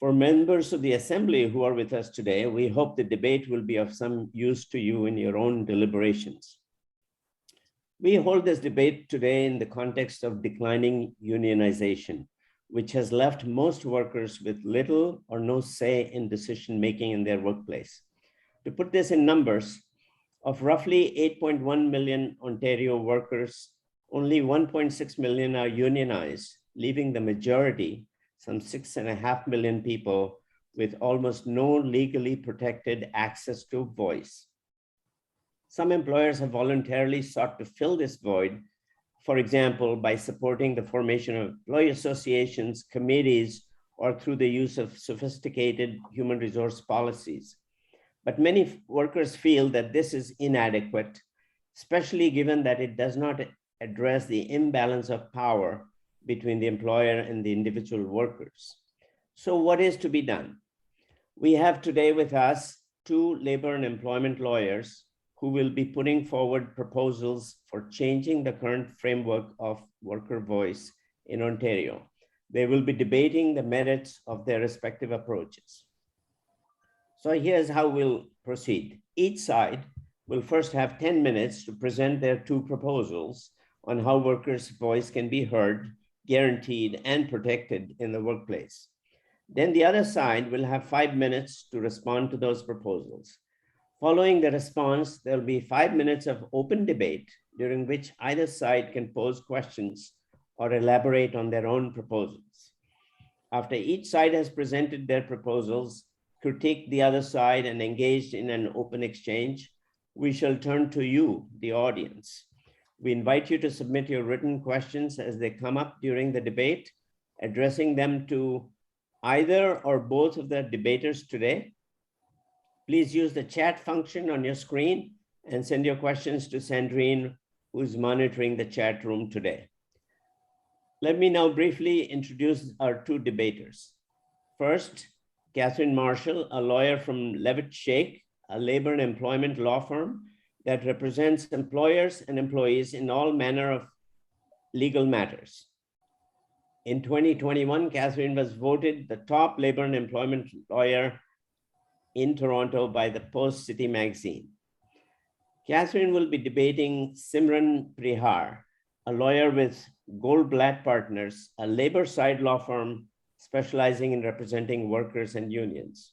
For members of the Assembly who are with us today, we hope the debate will be of some use to you in your own deliberations. We hold this debate today in the context of declining unionization, which has left most workers with little or no say in decision-making in their workplace. To put this in numbers, of roughly 8.1 million Ontario workers, only 1.6 million are unionized, leaving the majority, some 6.5 million people, with almost no legally protected access to voice. Some employers have voluntarily sought to fill this void, for example, by supporting the formation of employee associations, committees, or through the use of sophisticated human resource policies. But many workers feel that this is inadequate, especially given that it does not address the imbalance of power between the employer and the individual workers. So what is to be done? We have today with us two labor and employment lawyers who will be putting forward proposals for changing the current framework of worker voice in Ontario. They will be debating the merits of their respective approaches. So here's how we'll proceed. Each side will first have 10 minutes to present their two proposals on how workers' voice can be heard, guaranteed, and protected in the workplace. Then the other side will have 5 minutes to respond to those proposals. Following the response, there'll be 5 minutes of open debate during which either side can pose questions or elaborate on their own proposals. After each side has presented their proposals, critiqued the other side, and engaged in an open exchange, we shall turn to you, the audience. We invite you to submit your written questions as they come up during the debate, addressing them to either or both of the debaters today. Please use the chat function on your screen and send your questions to Sandrine, who's monitoring the chat room today. Let me now briefly introduce our two debaters. First, Kathryn Marshall, a lawyer from Levitt, Sheikh, a labor and employment law firm that represents employers and employees in all manner of legal matters. In 2021, Kathryn was voted the top labor and employment lawyer in Toronto by the Post City magazine. Kathryn will be debating Simran Prihar, a lawyer with Goldblatt Partners, a labor side law firm specializing in representing workers and unions.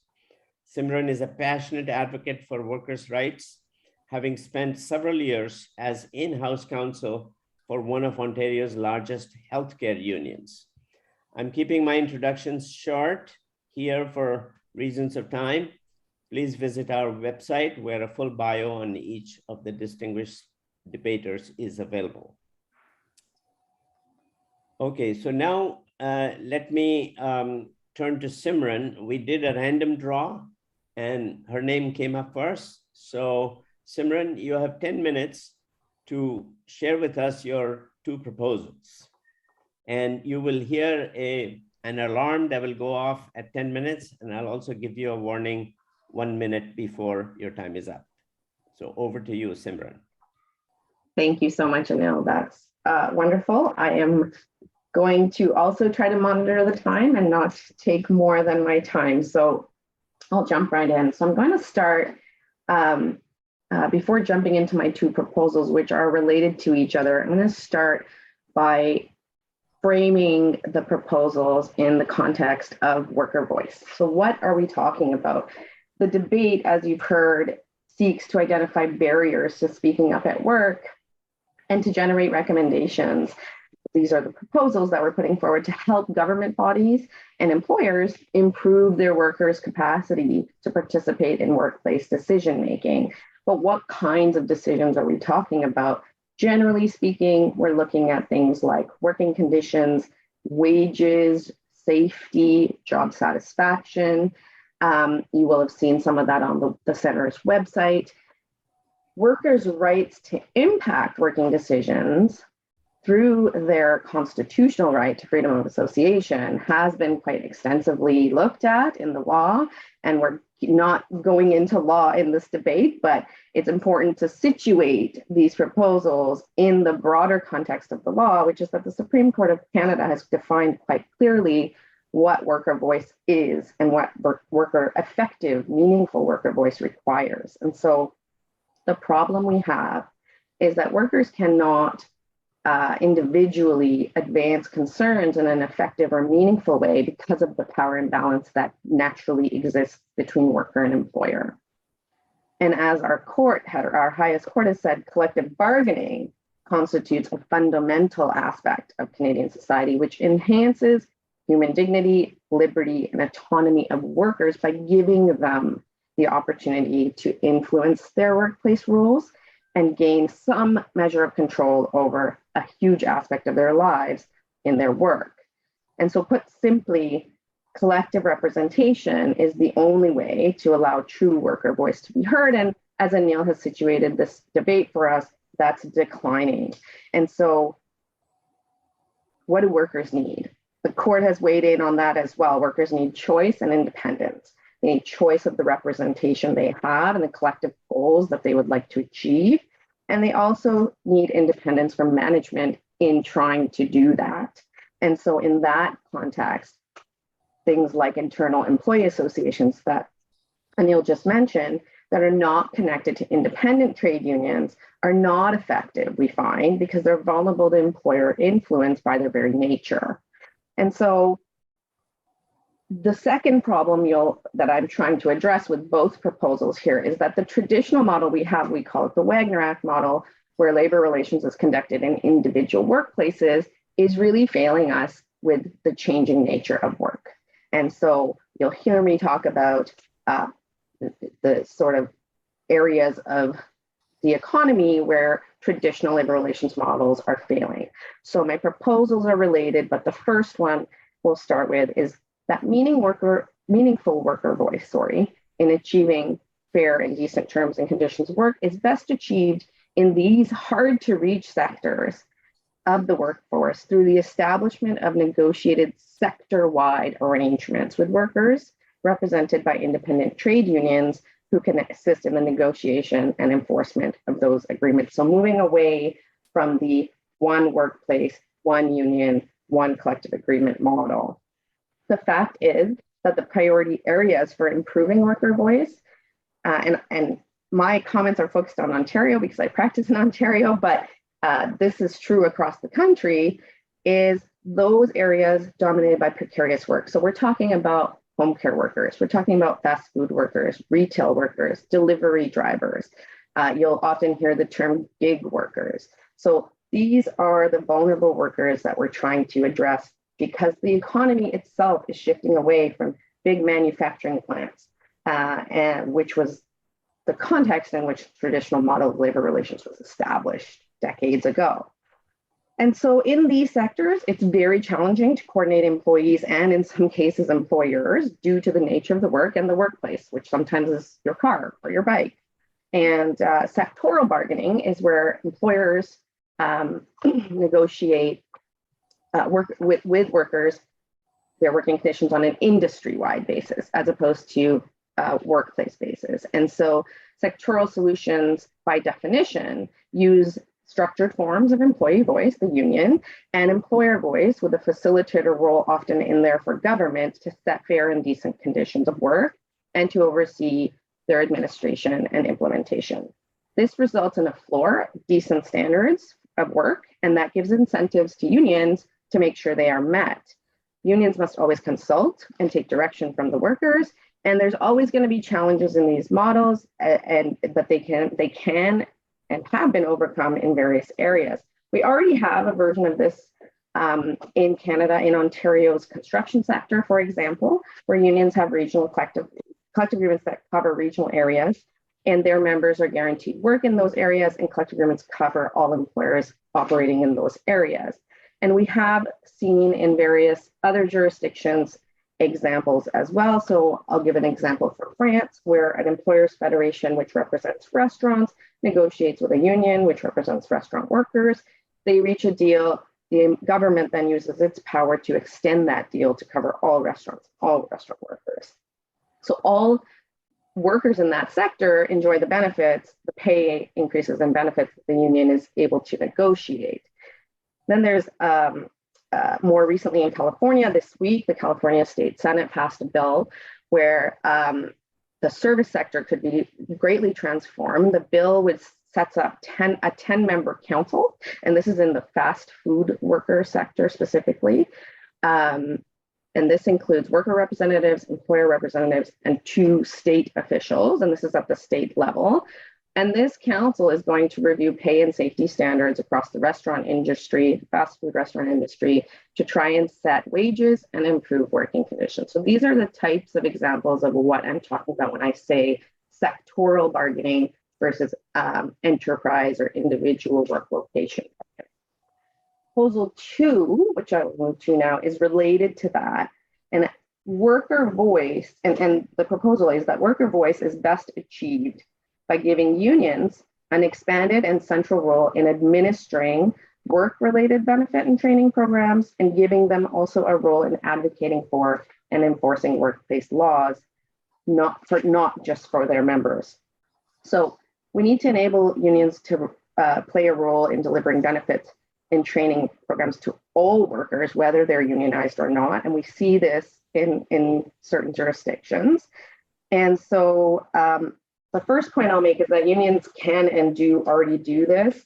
Simran is a passionate advocate for workers' rights, having spent several years as in-house counsel for one of Ontario's largest healthcare unions. I'm keeping my introductions short here for reasons of time. Please visit our website where a full bio on each of the distinguished debaters is available. Okay, so now let me turn to Simran. We did a random draw and her name came up first. So Simran, you have 10 minutes to share with us your two proposals. And you will hear an alarm that will go off at 10 minutes. And I'll also give you a warning 1 minute before your time is up. So over to you, Simran. Thank you so much, Anil. That's wonderful. I am going to also try to monitor the time and not take more than my time. So I'll jump right in. So I'm going to start before jumping into my two proposals, which are related to each other. I'm going to start by framing the proposals in the context of worker voice. So what are we talking about? The debate, as you've heard, seeks to identify barriers to speaking up at work and to generate recommendations. These are the proposals that we're putting forward to help government bodies and employers improve their workers' capacity to participate in workplace decision-making. But what kinds of decisions are we talking about? Generally speaking, we're looking at things like working conditions, wages, safety, job satisfaction. You will have seen some of that on the center's website. Workers' rights to impact working decisions through their constitutional right to freedom of association has been quite extensively looked at in the law, and we're not going into law in this debate, but it's important to situate these proposals in the broader context of the law, which is that the Supreme Court of Canada has defined quite clearly what worker voice is and what worker effective, meaningful worker voice requires. And so the problem we have is that workers cannot individually advance concerns in an effective or meaningful way because of the power imbalance that naturally exists between worker and employer. And as our highest court has said, collective bargaining constitutes a fundamental aspect of Canadian society, which enhances human dignity, liberty, and autonomy of workers by giving them the opportunity to influence their workplace rules and gain some measure of control over a huge aspect of their lives in their work. And so, put simply, collective representation is the only way to allow true worker voice to be heard. And as Anil has situated this debate for us, that's declining. And so, what do workers need? The court has weighed in on that as well. Workers need choice and independence. They need choice of the representation they have and the collective goals that they would like to achieve. And they also need independence from management in trying to do that. And so in that context, things like internal employee associations that Anil just mentioned that are not connected to independent trade unions are not effective, we find, because they're vulnerable to employer influence by their very nature. And so the second problem that I'm trying to address with both proposals here is that the traditional model we have, we call it the Wagner Act model, where labor relations is conducted in individual workplaces, is really failing us with the changing nature of work. And so you'll hear me talk about the sort of areas of the economy where traditional labor relations models are failing. So my proposals are related, but the first one we'll start with is that meaningful worker voice, in achieving fair and decent terms and conditions of work is best achieved in these hard to reach sectors of the workforce through the establishment of negotiated sector-wide arrangements with workers represented by independent trade unions who can assist in the negotiation and enforcement of those agreements. So moving away from the one workplace, one union, one collective agreement model. The fact is that the priority areas for improving worker voice, and my comments are focused on Ontario because I practice in Ontario, but this is true across the country, is those areas dominated by precarious work. So we're talking about home care workers, we're talking about fast food workers, retail workers, delivery drivers. You'll often hear the term gig workers. So these are the vulnerable workers that we're trying to address because the economy itself is shifting away from big manufacturing plants, and which was the context in which traditional model of labor relations was established decades ago. And so in these sectors, it's very challenging to coordinate employees and in some cases employers due to the nature of the work and the workplace, which sometimes is your car or your bike. And sectoral bargaining is where employers negotiate work with workers, their working conditions on an industry-wide basis, as opposed to workplace basis. And so sectoral solutions, by definition, use structured forms of employee voice, the union, and employer voice with a facilitator role often in there for government to set fair and decent conditions of work and to oversee their administration and implementation. This results in a floor, decent standards of work, and that gives incentives to unions to make sure they are met. Unions must always consult and take direction from the workers, and there's always going to be challenges in these models, but they can and have been overcome in various areas. We already have a version of this in Canada, in Ontario's construction sector, for example, where unions have regional collective agreements that cover regional areas, and their members are guaranteed work in those areas, and collective agreements cover all employers operating in those areas. And we have seen in various other jurisdictions examples as well. So I'll give an example for France, where an employers federation, which represents restaurants, negotiates with a union, which represents restaurant workers. They reach a deal. The government then uses its power to extend that deal to cover all restaurant workers. So all workers in that sector enjoy the benefits, the pay increases and benefits that the union is able to negotiate. Then there's more recently in California this week, the California State Senate passed a bill where the service sector could be greatly transformed. The bill would sets up a 10-member council, and this is in the fast food worker sector specifically. And this includes worker representatives, employer representatives, and 2 state officials, and this is at the state level. And this council is going to review pay and safety standards across the restaurant industry, fast food restaurant industry, to try and set wages and improve working conditions. So these are the types of examples of what I'm talking about when I say sectoral bargaining versus enterprise or individual work location. Proposal 2, which I will move to now, is related to that. And worker voice, and the proposal is that worker voice is best achieved by giving unions an expanded and central role in administering work-related benefit and training programs, and giving them also a role in advocating for and enforcing workplace laws, not just for their members. So we need to enable unions to play a role in delivering benefits and training programs to all workers, whether they're unionized or not. And we see this in certain jurisdictions. And so the first point I'll make is that unions can and do already do this.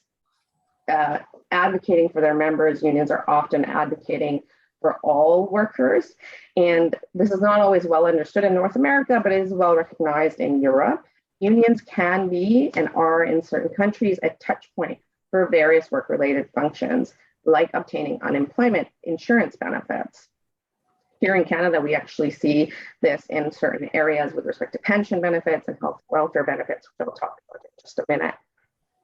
Advocating for their members, unions are often advocating for all workers. And this is not always well understood in North America, but it is well recognized in Europe. Unions can be and are in certain countries a touch point for various work-related functions, like obtaining unemployment insurance benefits. Here in Canada, we actually see this in certain areas with respect to pension benefits and health welfare benefits, which I'll talk about in just a minute.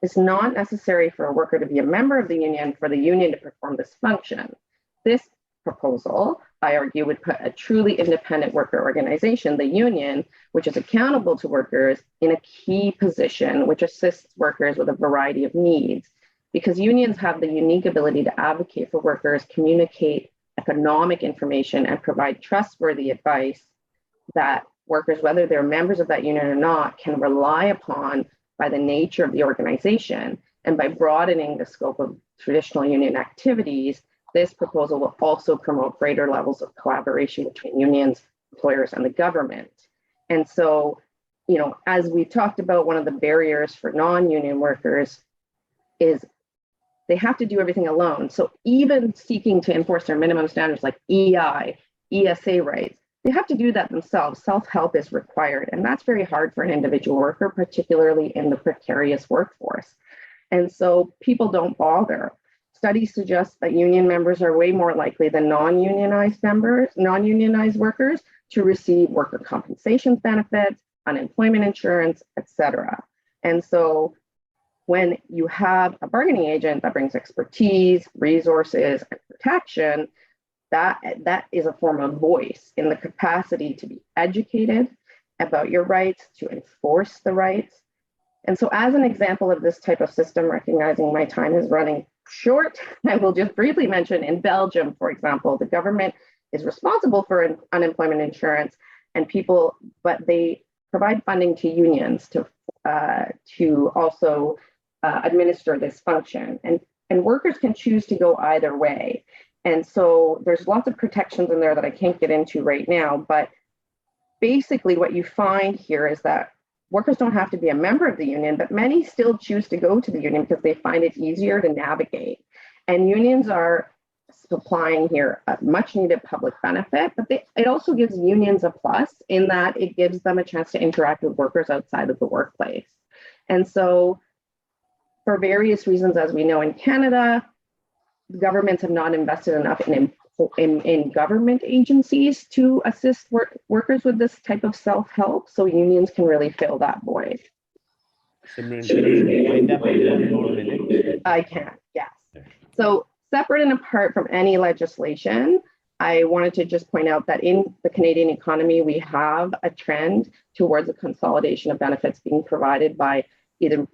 It's not necessary for a worker to be a member of the union for the union to perform this function. This proposal, I argue, would put a truly independent worker organization, the union, which is accountable to workers, in a key position which assists workers with a variety of needs, because unions have the unique ability to advocate for workers, communicate economic information, and provide trustworthy advice that workers, whether they're members of that union or not, can rely upon by the nature of the organization. And by broadening the scope of traditional union activities, this proposal will also promote greater levels of collaboration between unions, employers, and the government. And so, as we talked about, one of the barriers for non-union workers is they have to do everything alone. So even seeking to enforce their minimum standards like EI, ESA rights, they have to do that themselves. Self-help is required. And that's very hard for an individual worker, particularly in the precarious workforce. And so people don't bother. Studies suggest that union members are way more likely than non-unionized workers to receive worker compensation benefits, unemployment insurance, etc. And so when you have a bargaining agent that brings expertise, resources, and protection, that is a form of voice in the capacity to be educated about your rights, to enforce the rights. And so as an example of this type of system, recognizing my time is running short, I will just briefly mention in Belgium, for example, the government is responsible for unemployment insurance but they provide funding to unions to also administer this function. And workers can choose to go either way. And so there's lots of protections in there that I can't get into right now, but basically what you find here is that workers don't have to be a member of the union, but many still choose to go to the union because they find it easier to navigate. And unions are supplying here a much needed public benefit, but it also gives unions a plus in that it gives them a chance to interact with workers outside of the workplace. And so for various reasons, as we know in Canada, governments have not invested enough in government agencies to assist workers with this type of self-help, so unions can really fill that void. Simran, can you wind up in 1 more minute? I can, yes. So separate and apart from any legislation, I wanted to just point out that in the Canadian economy, we have a trend towards a consolidation of benefits being provided by either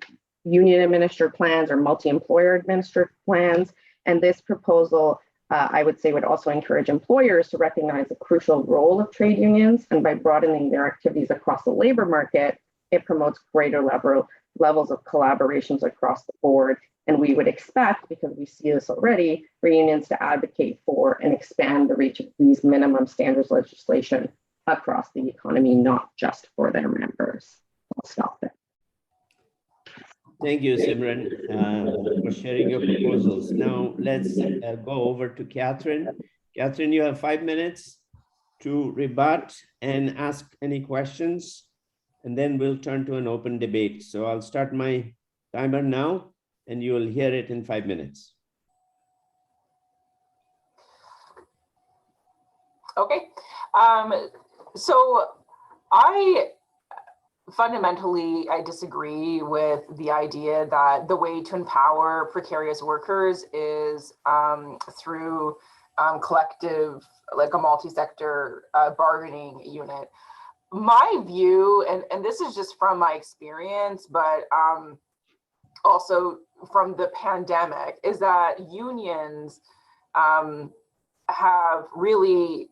union administered plans or multi-employer administered plans. And this proposal, I would say, would also encourage employers to recognize the crucial role of trade unions. And by broadening their activities across the labor market, it promotes greater levels of collaborations across the board. And we would expect, because we see this already, for unions to advocate for and expand the reach of these minimum standards legislation across the economy, not just for their members. I'll stop there. Thank you, Simran, for sharing your proposals. Now let's go over to Kathryn. Kathryn, you have 5 minutes to rebut and ask any questions, and then we'll turn to an open debate. So I'll start my timer now, and you will hear it in 5 minutes. Okay. So fundamentally, I disagree with the idea that the way to empower precarious workers is through collective, like a multi-sector bargaining unit. My view, and this is just from my experience, but also from the pandemic, is that unions have really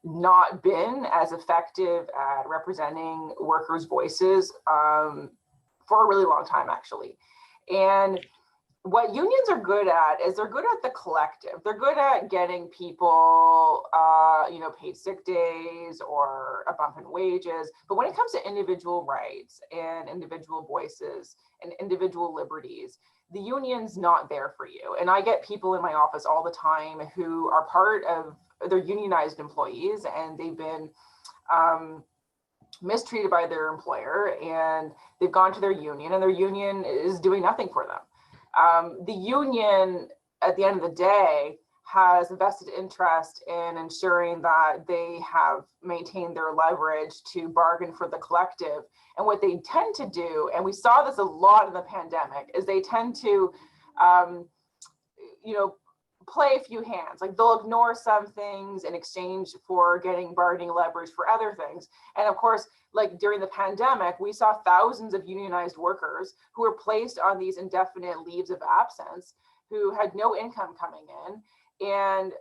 not been as effective at representing workers' voices for a really long time, actually. And what unions are good at is they're good at the collective. They're good at getting people, paid sick days or a bump in wages. But when it comes to individual rights and individual voices and individual liberties, the union's not there for you. And I get people in my office all the time who are part of, they're unionized employees, and they've been mistreated by their employer, and they've gone to their union, and their union is doing nothing for them. The union, at the end of the day, has a vested interest in ensuring that they have maintained their leverage to bargain for the collective. And what they tend to do, and we saw this a lot in the pandemic, is they tend to, play a few hands. Like they'll ignore some things in exchange for getting bargaining leverage for other things. And of course, like during the pandemic, we saw thousands of unionized workers who were placed on these indefinite leaves of absence, who had no income coming in. And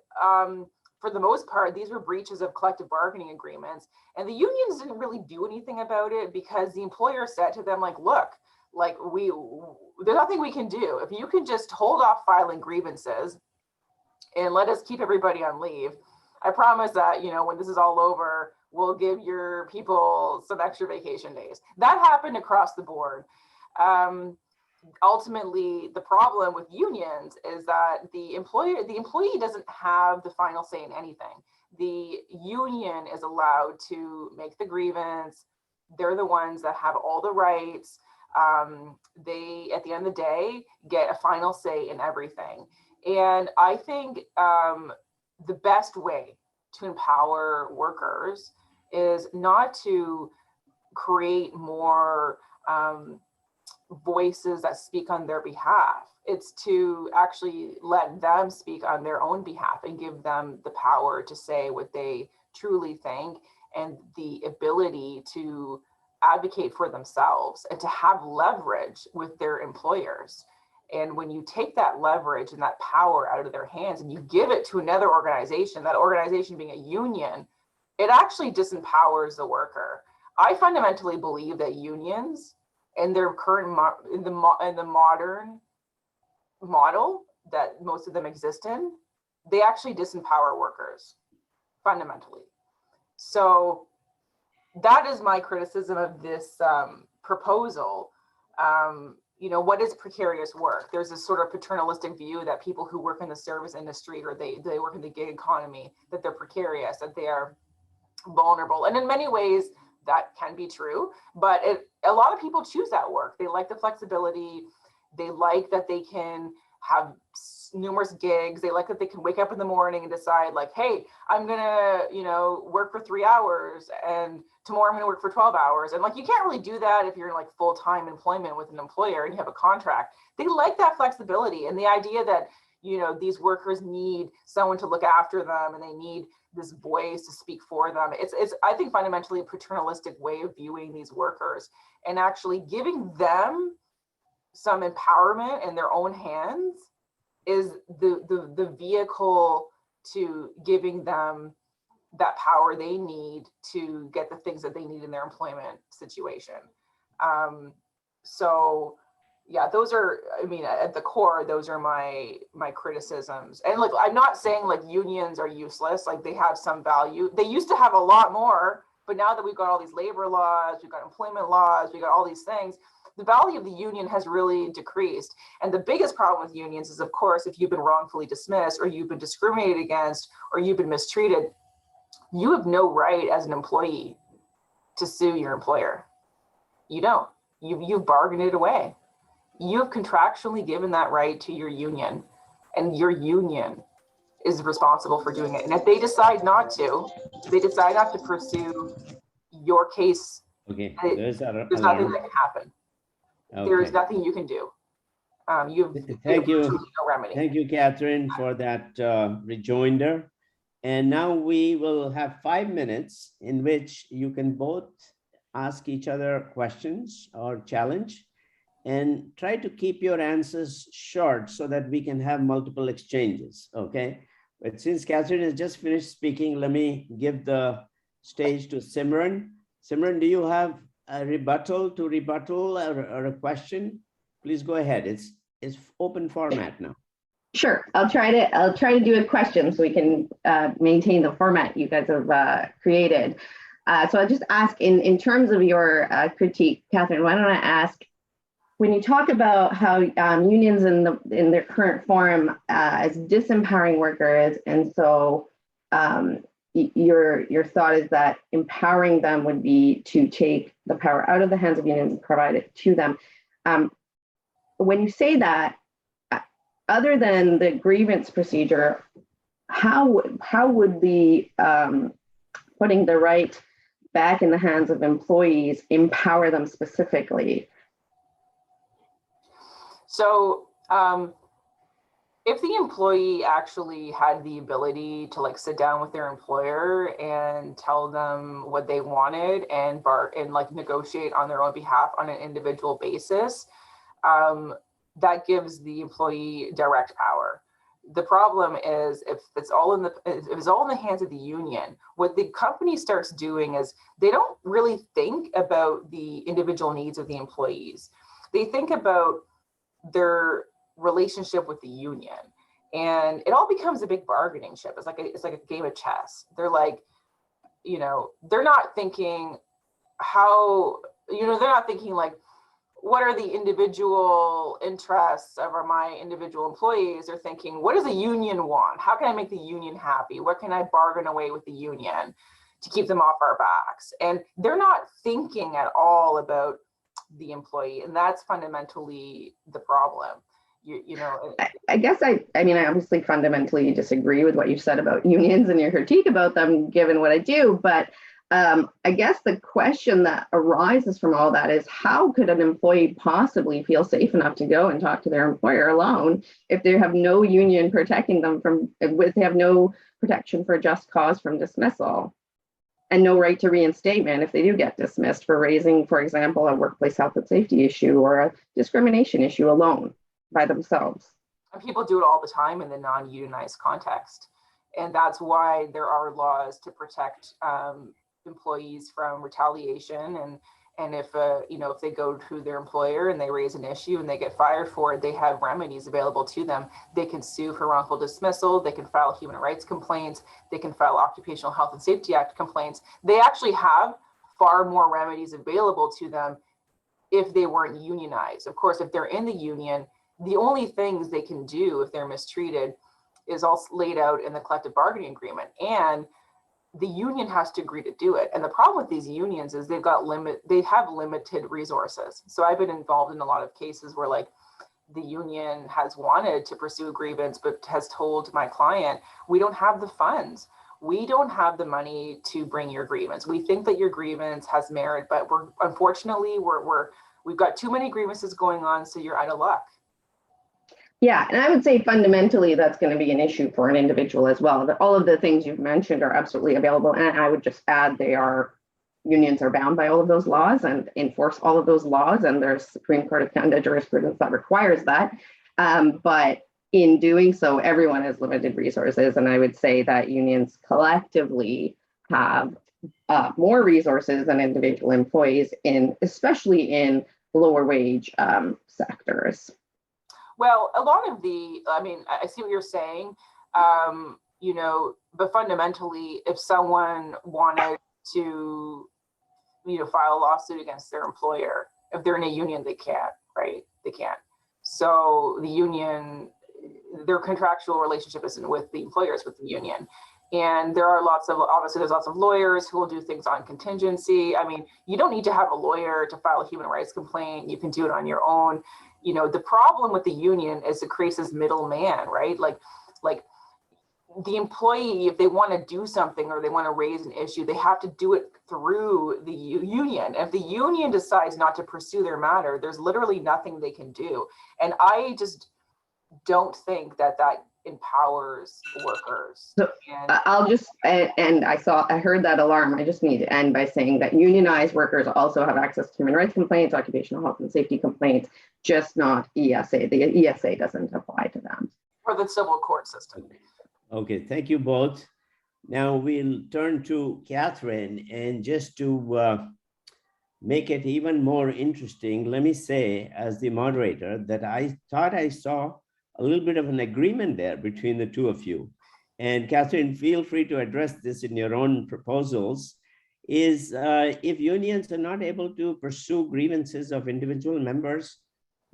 for the most part, these were breaches of collective bargaining agreements. And the unions didn't really do anything about it because the employer said to them, like, look, like there's nothing we can do. If you can just hold off filing grievances and let us keep everybody on leave, I promise that, when this is all over, we'll give your people some extra vacation days. That happened across the board. Ultimately, the problem with unions is that the employee doesn't have the final say in anything. The union is allowed to make the grievance. They're the ones that have all the rights. They, at the end of the day, get a final say in everything. And I think the best way to empower workers is not to create more voices that speak on their behalf. It's to actually let them speak on their own behalf and give them the power to say what they truly think and the ability to advocate for themselves and to have leverage with their employers. And when you take that leverage and that power out of their hands and you give it to another organization, that organization being a union, it actually disempowers the worker. I fundamentally believe that unions in their current in the modern model that most of them exist in, they actually disempower workers fundamentally. So that is my criticism of this proposal. What is precarious work? There's this sort of paternalistic view that people who work in the service industry or they work in the gig economy, that they're precarious, that they are vulnerable. And in many ways, that can be true, but a lot of people choose that work. They like the flexibility. They like that they can have numerous gigs. They like that they can wake up in the morning and decide like, hey, I'm gonna, work for 3 hours and tomorrow I'm gonna work for 12 hours. And like, you can't really do that if you're in like full-time employment with an employer and you have a contract. They like that flexibility and the idea that, these workers need someone to look after them and they need this voice to speak for them. It's I think fundamentally a paternalistic way of viewing these workers and actually giving them some empowerment in their own hands is the vehicle to giving them that power they need to get the things that they need in their employment situation. So yeah, those are, I mean, at the core, those are my criticisms. And like, I'm not saying like unions are useless, like they have some value. They used to have a lot more, but now that we've got all these labor laws, we've got employment laws, we've got all these things, the value of the union has really decreased. And the biggest problem with unions is, of course, if you've been wrongfully dismissed or you've been discriminated against or you've been mistreated, you have no right as an employee to sue your employer. You don't. You've bargained it away. You have contractually given that right to your union, and your union is responsible for doing it. And if they decide not to, they decide not to pursue your case. Okay, there's nothing that can happen. Okay. There is nothing you can do. Thank you. No remedy. Thank you, Kathryn, for that rejoinder. And now we will have 5 minutes in which you can both ask each other questions or challenge, and try to keep your answers short so that we can have multiple exchanges, okay? But since Kathryn has just finished speaking, let me give the stage to Simran. Simran, do you have a rebuttal or a question? Please go ahead. It's open format now. Sure, I'll try to do a question so we can maintain the format you guys have created. So I'll just ask in terms of your critique, Kathryn, why don't I ask, when you talk about how unions in their current form as disempowering workers, and so your thought is that empowering them would be to take the power out of the hands of unions and provide it to them. When you say that, other than the grievance procedure, how would the putting the right back in the hands of employees empower them specifically? So if the employee actually had the ability to like sit down with their employer and tell them what they wanted and like negotiate on their own behalf on an individual basis, that gives the employee direct power. The problem is if it's all in the hands of the union, what the company starts doing is they don't really think about the individual needs of the employees. They think about their relationship with the union, and it all becomes a big bargaining chip. It's like a game of chess. They're like, they're not thinking they're not thinking like, what are the individual interests of my individual employees? They're thinking, what does the union want? How can I make the union happy? What can I bargain away with the union to keep them off our backs? And they're not thinking at all about the employee, and that's fundamentally the problem. I guess I obviously fundamentally disagree with what you said about unions and your critique about them, given what I do, but I guess the question that arises from all that is, how could an employee possibly feel safe enough to go and talk to their employer alone if they have no union protecting them if they have no protection for just cause from dismissal and no right to reinstatement if they do get dismissed for raising, for example, a workplace health and safety issue or a discrimination issue alone by themselves? And people do it all the time in the non-unionized context. And that's why there are laws to protect employees from retaliation, and if they go to their employer and they raise an issue and they get fired for it, they have remedies available to them. They can sue for wrongful dismissal, they can file human rights complaints, they can file Occupational Health and Safety Act complaints. They actually have far more remedies available to them if they weren't unionized. Of course, if they're in the union, the only things they can do if they're mistreated is all laid out in the collective bargaining agreement, and the union has to agree to do it. And the problem with these unions is they have limited resources. So I've been involved in a lot of cases where like the union has wanted to pursue a grievance, but has told my client, we don't have the funds. We don't have the money to bring your grievance. We think that your grievance has merit, but we've got too many grievances going on, so you're out of luck. Yeah, and I would say fundamentally that's going to be an issue for an individual as well. All of the things you've mentioned are absolutely available, and I would just add unions are bound by all of those laws and enforce all of those laws, and there's Supreme Court of Canada jurisprudence that requires that. But in doing so, everyone has limited resources, and I would say that unions collectively have more resources than individual employees, especially in lower wage sectors? Well, a lot of I mean, I see what you're saying, you know, but fundamentally, if someone wanted to, you know, file a lawsuit against their employer, if they're in a union, they can't, right? They can't. So the union, their contractual relationship isn't with the employer, it's with the union. And there are obviously there's lots of lawyers who will do things on contingency. I mean, you don't need to have a lawyer to file a human rights complaint. You can do it on your own. You know, the problem with the union is it creates this middleman, right? Like the employee, if they want to do something or they want to raise an issue, they have to do it through the union. If the union decides not to pursue their matter, there's literally nothing they can do. And I just don't think that empowers workers. So I'll just, and I heard that alarm. I just need to end by saying that unionized workers also have access to human rights complaints, occupational health and safety complaints, just not ESA. The ESA doesn't apply to them. Or the civil court system. Okay, thank you both. Now we'll turn to Kathryn, and just to make it even more interesting, let me say as the moderator that I thought I saw a little bit of an agreement there between the two of you. And Kathryn, feel free to address this in your own proposals, is if unions are not able to pursue grievances of individual members,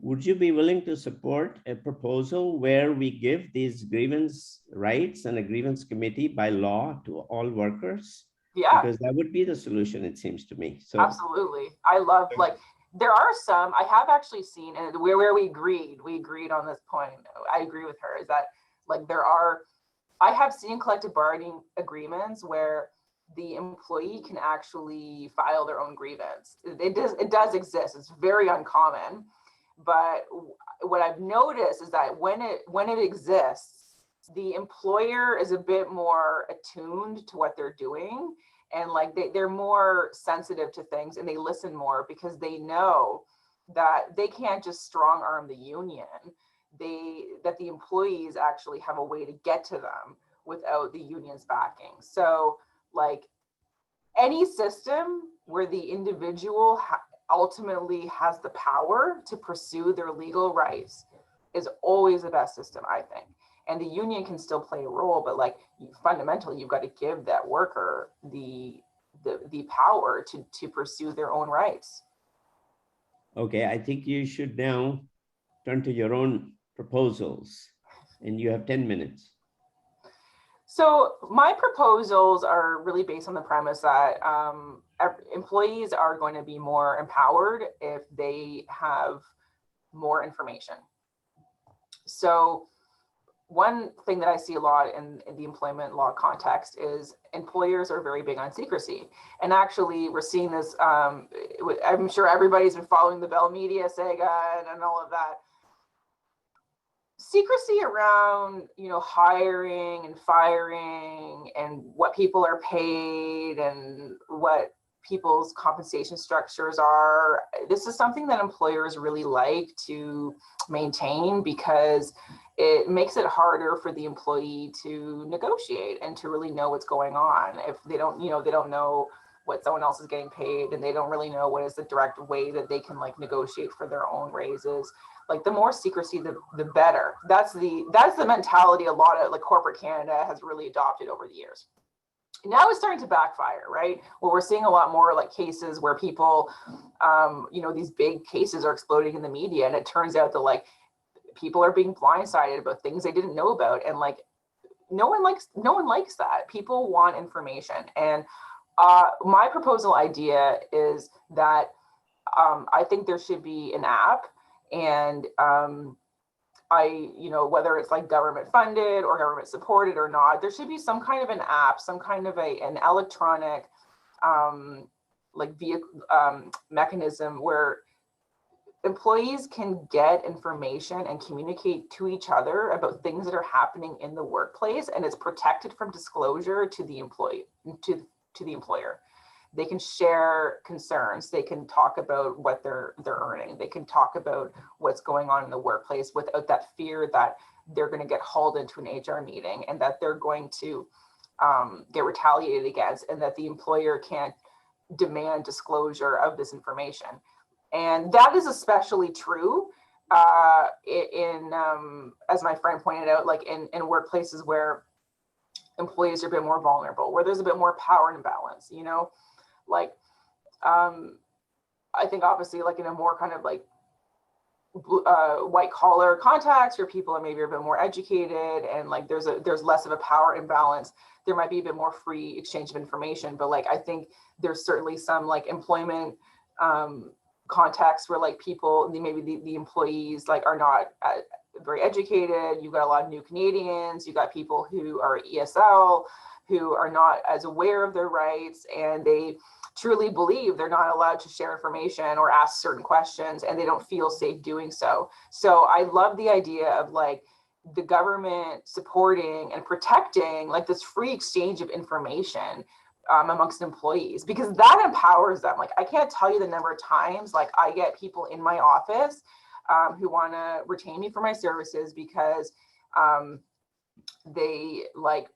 would you be willing to support a proposal where we give these grievance rights and a grievance committee by law to all workers? Yeah. Because that would be the solution, it seems to me. So absolutely. I love, like, there are some, I have actually seen, and where we agreed on this point, I agree with her, is that like I have seen collective bargaining agreements where the employee can actually file their own grievance. It does exist. It's very uncommon. But what I've noticed is that when it exists, the employer is a bit more attuned to what they're doing, and like they're more sensitive to things, and they listen more because they know that they can't just strong arm the union. That the employees actually have a way to get to them without the union's backing. So like any system where the individual ultimately has the power to pursue their legal rights is always the best system, I think. And the union can still play a role, but like fundamentally, you've got to give that worker the power to pursue their own rights. okay, I think you should now turn to your own proposals, and you have 10 minutes. So my proposals are really based on the premise that employees are going to be more empowered if they have more information. So one thing that I see a lot in the employment law context is employers are very big on secrecy. And actually we're seeing this, I'm sure everybody's been following the Bell Media saga and all of that. Secrecy around, you know, hiring and firing and what people are paid and what people's compensation structures are. This is something that employers really like to maintain because it makes it harder for the employee to negotiate and to really know what's going on. If they don't, you know, they don't know what someone else is getting paid and they don't really know what is the direct way that they can like negotiate for their own raises. Like the more secrecy, the better. That's the mentality a lot of like corporate Canada has really adopted over the years. Now it's starting to backfire, right? Where we're seeing a lot more like cases where people, you know, these big cases are exploding in the media, and it turns out that like people are being blindsided about things they didn't know about, and like no one likes that. People want information, and my proposal idea is that I think there should be an app, and you know, whether it's like government funded or government supported or not, there should be some kind of an app, some kind of an electronic like vehicle mechanism where employees can get information and communicate to each other about things that are happening in the workplace, and it's protected from disclosure to the employee, to the employer. They can share concerns. They can talk about what they're earning. They can talk about what's going on in the workplace without that fear that they're going to get hauled into an HR meeting and that they're going to get retaliated against, and that the employer can't demand disclosure of this information. And that is especially true as my friend pointed out, like in workplaces where employees are a bit more vulnerable, where there's a bit more power imbalance, you know, like I think obviously like in a more kind of like white collar context where people are maybe a bit more educated and like there's less of a power imbalance, there might be a bit more free exchange of information. But like I think there's certainly some like employment context where like people, maybe the employees like are not very educated. You've got a lot of new Canadians, you got people who are ESL who are not as aware of their rights, and they truly believe they're not allowed to share information or ask certain questions, and they don't feel safe doing so. So I love the idea of like the government supporting and protecting like this free exchange of information amongst employees, because that empowers them. Like I can't tell you the number of times like I get people in my office who want to retain me for my services because they like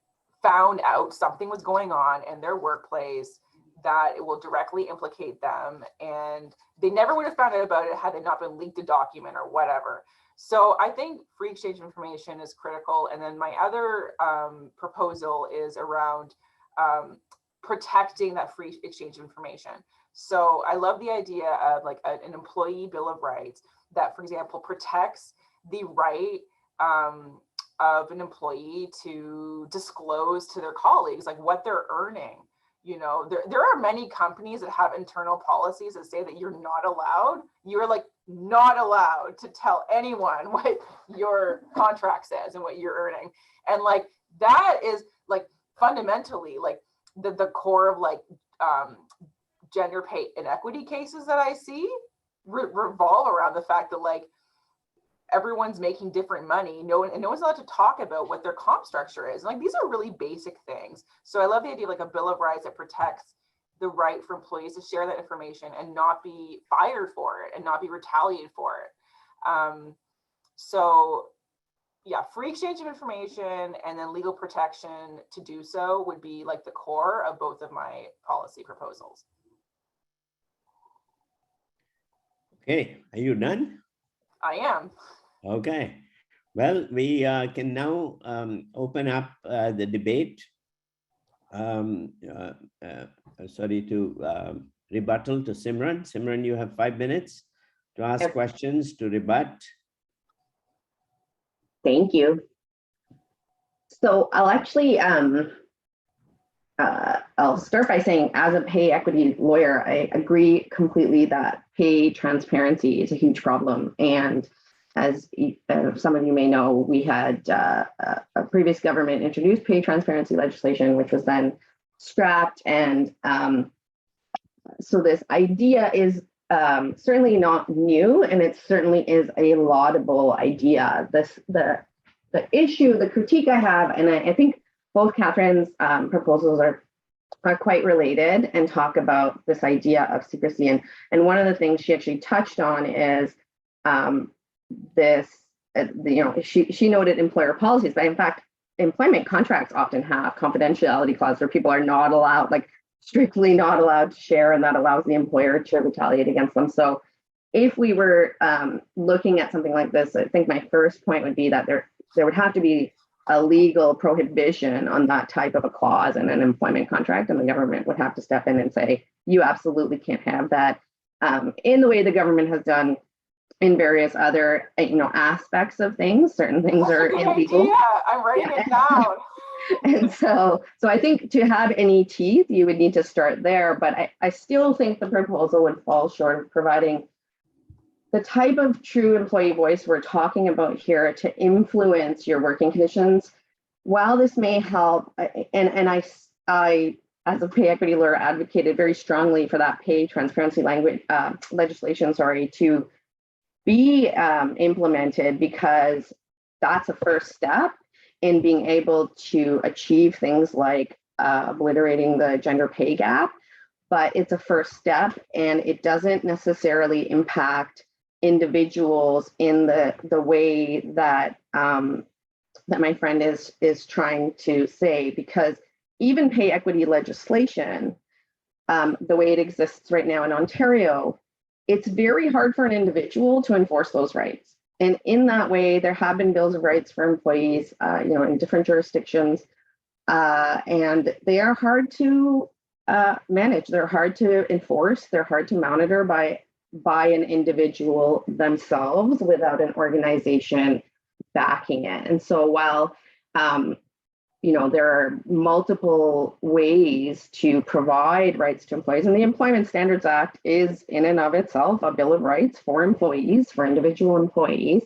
found out something was going on in their workplace that it will directly implicate them, and they never would have found out about it had it not been leaked a document or whatever. So I think free exchange of information is critical. And then my other proposal is around protecting that free exchange of information. So I love the idea of like an employee bill of rights that, for example, protects the right of an employee to disclose to their colleagues like what they're earning. You know, there are many companies that have internal policies that say that you're like not allowed to tell anyone what your contract says and what you're earning. And like that is like fundamentally like the core of like gender pay inequity cases that I see revolve around the fact that like everyone's making different money. No one's allowed to talk about what their comp structure is. Like these are really basic things. So I love the idea of like a bill of rights that protects the right for employees to share that information and not be fired for it and not be retaliated for it. So yeah, free exchange of information and then legal protection to do so would be like the core of both of my policy proposals. Okay, are you done? I am. Okay, well, we can now open up the debate. Sorry to rebuttal to Simran. Simran, you have 5 minutes to ask questions, to rebut. Thank you. So I'll actually, I'll start by saying, as a pay equity lawyer, I agree completely that pay transparency is a huge problem. And as some of you may know, we had a previous government introduced pay transparency legislation, which was then scrapped. And so this idea is certainly not new, and it certainly is a laudable idea. The issue, the critique I have, and I think both Kathryn's proposals are quite related and talk about this idea of secrecy. And one of the things she actually touched on is this, you know, she noted employer policies, but in fact, employment contracts often have confidentiality clauses where people are not allowed, like strictly not allowed to share, and that allows the employer to retaliate against them. So if we were looking at something like this, I think my first point would be that there would have to be a legal prohibition on that type of a clause in an employment contract, and the government would have to step in and say, you absolutely can't have that, in the way the government has done in various other, you know, aspects of things. Certain things are illegal. Idea. I'm writing it down. And so I think to have any teeth, you would need to start there. But I still think the proposal would fall short of providing the type of true employee voice we're talking about here to influence your working conditions. While this may help, and I as a pay equity lawyer, advocated very strongly for that pay transparency language legislation, to be implemented, because that's a first step in being able to achieve things like obliterating the gender pay gap. But it's a first step, and it doesn't necessarily impact individuals in the way that that my friend is trying to say, because even pay equity legislation, the way it exists right now in Ontario, it's very hard for an individual to enforce those rights. And in that way, there have been bills of rights for employees, in different jurisdictions, and they are hard to manage. They're hard to enforce. They're hard to monitor by an individual themselves without an organization backing it. And so while there are multiple ways to provide rights to employees, and the Employment Standards Act is in and of itself a Bill of Rights for employees, for individual employees.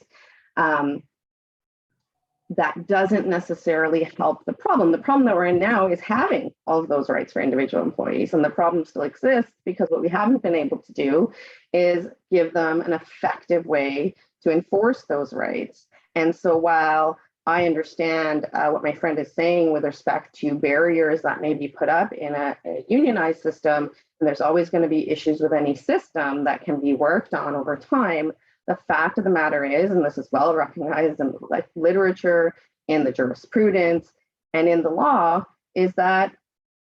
That doesn't necessarily help the problem. The problem that we're in now is having all of those rights for individual employees, and the problem still exists because what we haven't been able to do is give them an effective way to enforce those rights. And so while I understand what my friend is saying with respect to barriers that may be put up in a unionized system, and there's always going to be issues with any system that can be worked on over time, the fact of the matter is, and this is well recognized in the literature, in the jurisprudence, and in the law, is that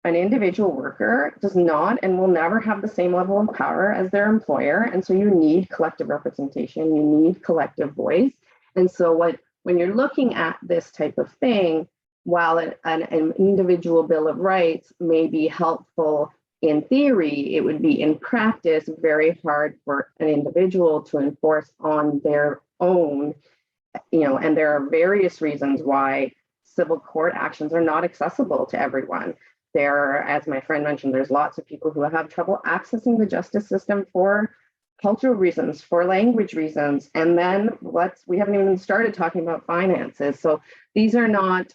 an individual worker does not and will never have the same level of power as their employer. And so you need collective representation, you need collective voice. And so when you're looking at this type of thing, while an individual Bill of Rights may be helpful in theory, it would be in practice very hard for an individual to enforce on their own, and there are various reasons why civil court actions are not accessible to everyone. There, as my friend mentioned, there's lots of people who have trouble accessing the justice system for cultural reasons, for language reasons, and then we haven't even started talking about finances. So these are not,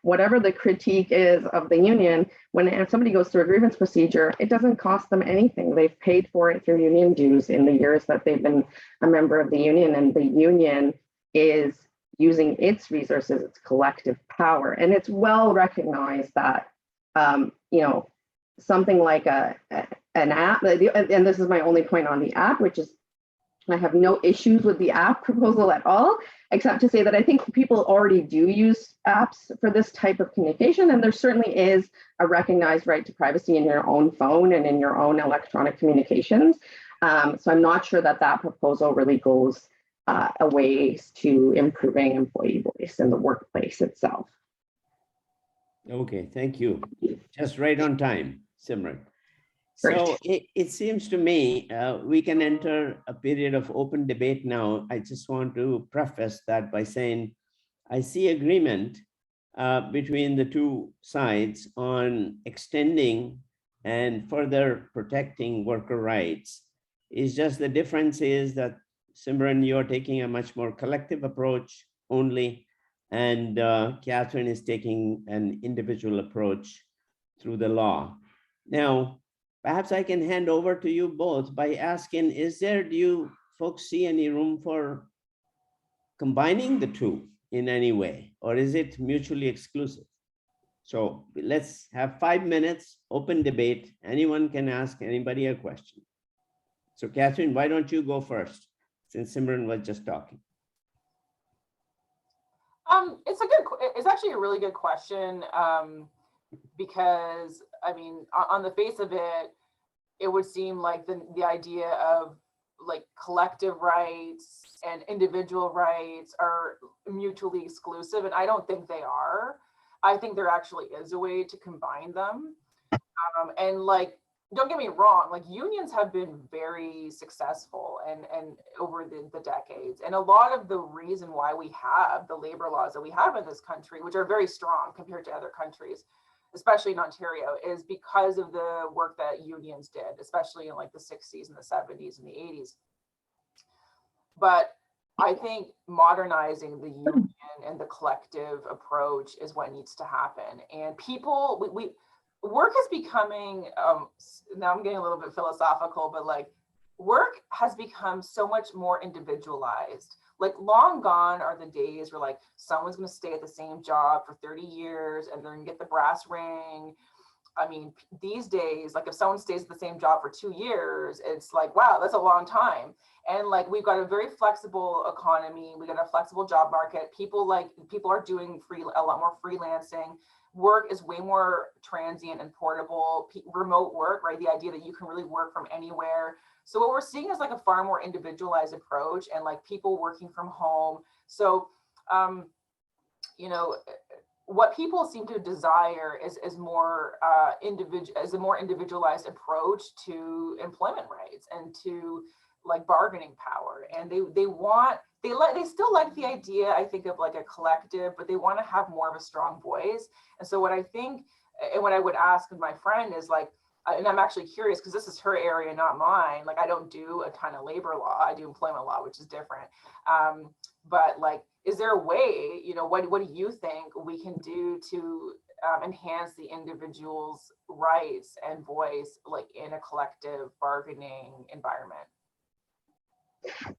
whatever the critique is of the union, if somebody goes through a grievance procedure, it doesn't cost them anything. They've paid for it through union dues in the years that they've been a member of the union, and the union is using its resources, its collective power. And it's well recognized that, something like an app, and this is my only point on the app, which is I have no issues with the app proposal at all, except to say that I think people already do use apps for this type of communication, and there certainly is a recognized right to privacy in your own phone and in your own electronic communications. So I'm not sure that proposal really goes a ways to improving employee voice in the workplace itself. Okay, thank you. Just right on time, Simran. So it seems to me we can enter a period of open debate now. I just want to preface that by saying I see agreement between the two sides on extending and further protecting worker rights. It's just the difference is that Simran, you're taking a much more collective approach only, and Kathryn is taking an individual approach through the law. Now, perhaps I can hand over to you both by asking, do you folks see any room for combining the two in any way, or is it mutually exclusive? So let's have 5 minutes, open debate. Anyone can ask anybody a question. So Kathryn, why don't you go first, since Simran was just talking? It's actually a really good question, because I mean, on the face of it, it would seem like the idea of like collective rights and individual rights are mutually exclusive, and I don't think they are. I think there actually is a way to combine them. And like, don't get me wrong, like unions have been very successful and over the decades. And a lot of the reason why we have the labor laws that we have in this country, which are very strong compared to other countries, especially in Ontario, is because of the work that unions did, especially in like the 60s and the 70s and the 80s. But I think modernizing the union and the collective approach is what needs to happen. And people, work is becoming, now I'm getting a little bit philosophical, but like work has become so much more individualized. Like long gone are the days where like someone's going to stay at the same job for 30 years and they're going to get the brass ring I mean, these days, like if someone stays at the same job for 2 years, it's like, wow, that's a long time. And like, we've got a very flexible economy. We got a flexible job market. People are doing a lot more freelancing. Work is way more transient and portable. Remote work, right? The idea that you can really work from anywhere. So what we're seeing is like a far more individualized approach, and like people working from home. So, you know, what people seem to desire is a more individualized approach to employment rights and to like bargaining power. And they still like the idea, I think, of like a collective, but they want to have more of a strong voice. And so what I think, and what I would ask my friend is like, and I'm actually curious because this is her area, not mine. Like, I don't do a ton of labor law. I do employment law, which is different. But like, is there a way, you know, what do you think we can do to enhance the individual's rights and voice, like in a collective bargaining environment?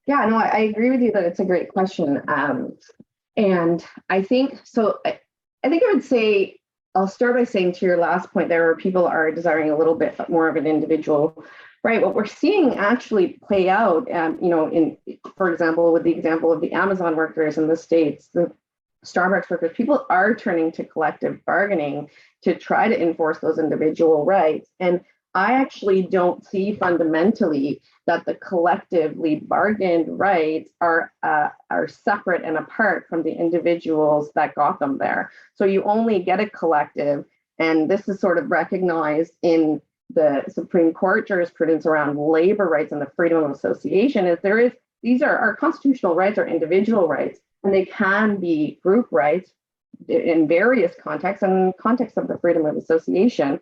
Yeah, no, I agree with you that it's a great question. And I think, so I think I would say, I'll start by saying to your last point there, where people are desiring a little bit more of an individual, right? What we're seeing actually play out, you know, for example, with the example of the Amazon workers in the States, the Starbucks workers, people are turning to collective bargaining to try to enforce those individual rights. And I actually don't see fundamentally that the collectively bargained rights are separate and apart from the individuals that got them there. So you only get a collective, and this is sort of recognized in the Supreme Court jurisprudence around labor rights and the freedom of association, these are our constitutional rights, our individual rights, and they can be group rights in various contexts, and in the context of the freedom of association.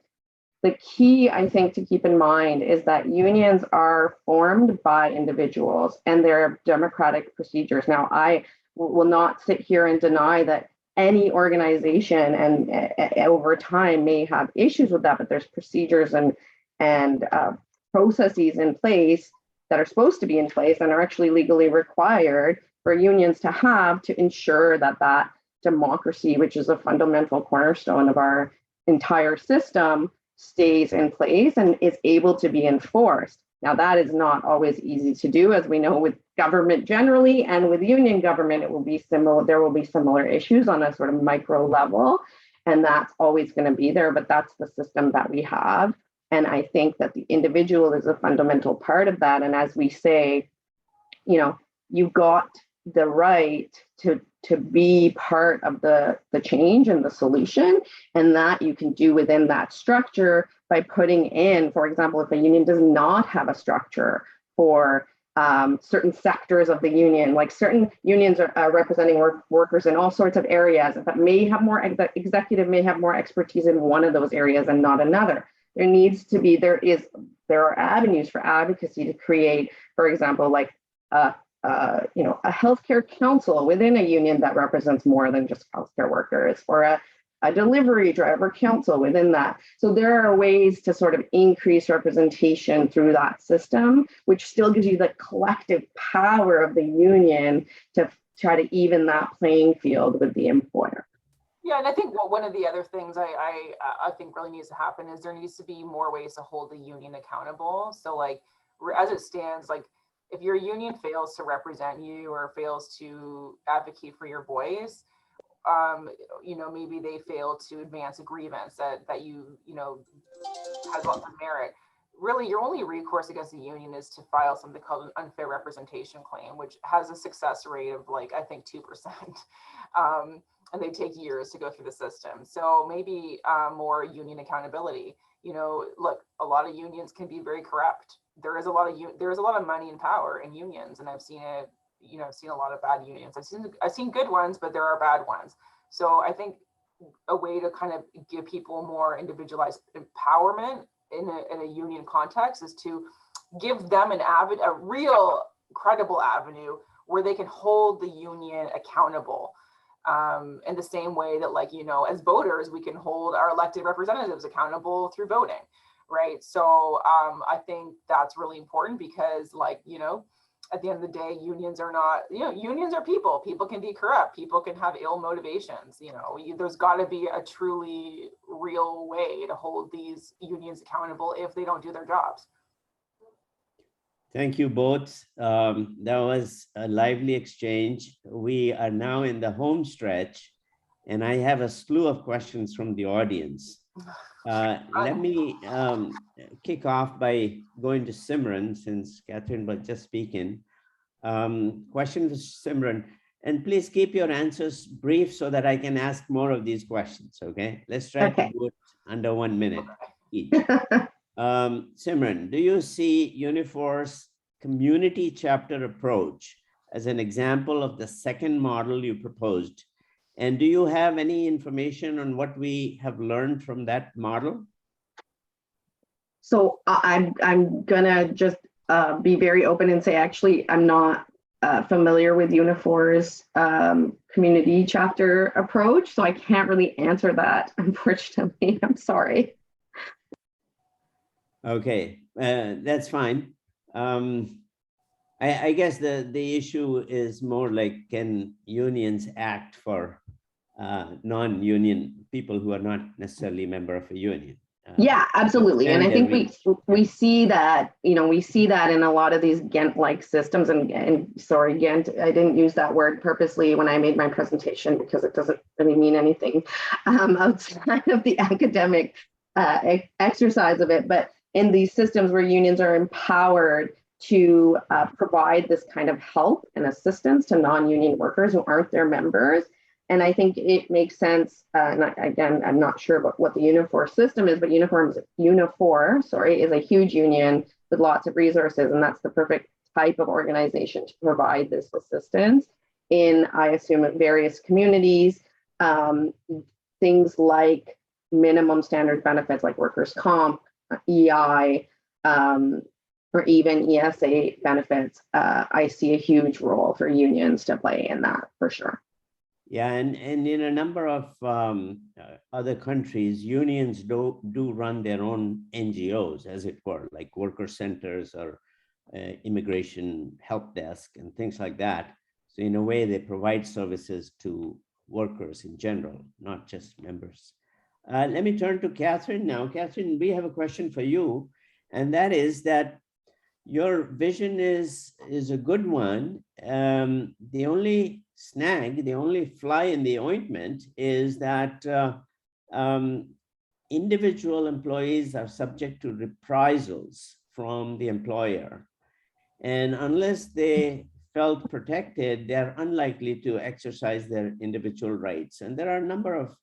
The key, I think, to keep in mind is that unions are formed by individuals and they're democratic procedures. Now, I will not sit here and deny that any organization and over time may have issues with that, but there's procedures and processes in place that are supposed to be in place and are actually legally required for unions to have to ensure that that democracy, which is a fundamental cornerstone of our entire system, stays in place and is able to be enforced. Now, that is not always easy to do, as we know with government generally, and with union government, it will be similar. There will be similar issues on a sort of micro level, and that's always going to be there, but that's the system that we have. And I think that the individual is a fundamental part of that. And as we say, you know, you've got the right to be part of the change and the solution, and that you can do within that structure by putting in, for example, if a union does not have a structure for certain sectors of the union, like certain unions are representing workers in all sorts of areas, but may have more executive may have more expertise in one of those areas and not another. There are avenues for advocacy to create, for example, like a healthcare council within a union that represents more than just healthcare workers, or a delivery driver council within that. So there are ways to sort of increase representation through that system, which still gives you the collective power of the union to try to even that playing field with the employer. Yeah, and I think one of the other things I think really needs to happen is there needs to be more ways to hold the union accountable. So like, as it stands, like, if your union fails to represent you or fails to advocate for your voice, you know, maybe they fail to advance a grievance that you know, has lots of merit. Really, your only recourse against the union is to file something called an unfair representation claim, which has a success rate of like, I think 2%. And they take years to go through the system. So maybe more union accountability. You know, look, a lot of unions can be very corrupt. There is a lot of money and power in unions, and I've seen it. You know, I've seen a lot of bad unions. I've seen good ones, but there are bad ones. So I think a way to kind of give people more individualized empowerment in a union context is to give them a real credible avenue where they can hold the union accountable. In the same way that, like, you know, as voters, we can hold our elected representatives accountable through voting, right? So I think that's really important because, like, you know, at the end of the day, unions are not, you know, unions are people. People can be corrupt. People can have ill motivations. You know, there's got to be a truly real way to hold these unions accountable if they don't do their jobs. Thank you both. That was a lively exchange. We are now in the home stretch, and I have a slew of questions from the audience. Let me kick off by going to Simran, since Kathryn was just speaking. Question for Simran, and please keep your answers brief so that I can ask more of these questions, okay? Let's try to do it under 1 minute each. Simran, do you see Unifor's community chapter approach as an example of the second model you proposed? And do you have any information on what we have learned from that model? So I'm gonna just be very open and say, actually, I'm not familiar with Unifor's community chapter approach, so I can't really answer that, unfortunately. I'm sorry. Okay, that's fine. I guess the issue is more like, can unions act for non-union people who are not necessarily a member of a union? Yeah, absolutely. And I think we see that, we see that in a lot of these Ghent-like systems, and sorry, Ghent, I didn't use that word purposely when I made my presentation because it doesn't really mean anything outside of the academic exercise of it. But in these systems where unions are empowered to provide this kind of help and assistance to non-union workers who aren't their members. And I think it makes sense, and again, I'm not sure about what the Unifor system is, but Unifor, is a huge union with lots of resources, and that's the perfect type of organization to provide this assistance in, I assume, various communities, things like minimum standard benefits like workers' comp, EI, or even ESA benefits. I see a huge role for unions to play in that for sure. Yeah, and in a number of other countries, unions do run their own NGOs, as it were, like worker centers or immigration help desk and things like that. So in a way, they provide services to workers in general, not just members. Let me turn to Kathryn now. Kathryn, we have a question for you, and that is that your vision is a good one. The only snag, the only fly in the ointment is that individual employees are subject to reprisals from the employer. And unless they felt protected, they're unlikely to exercise their individual rights. And there are a number of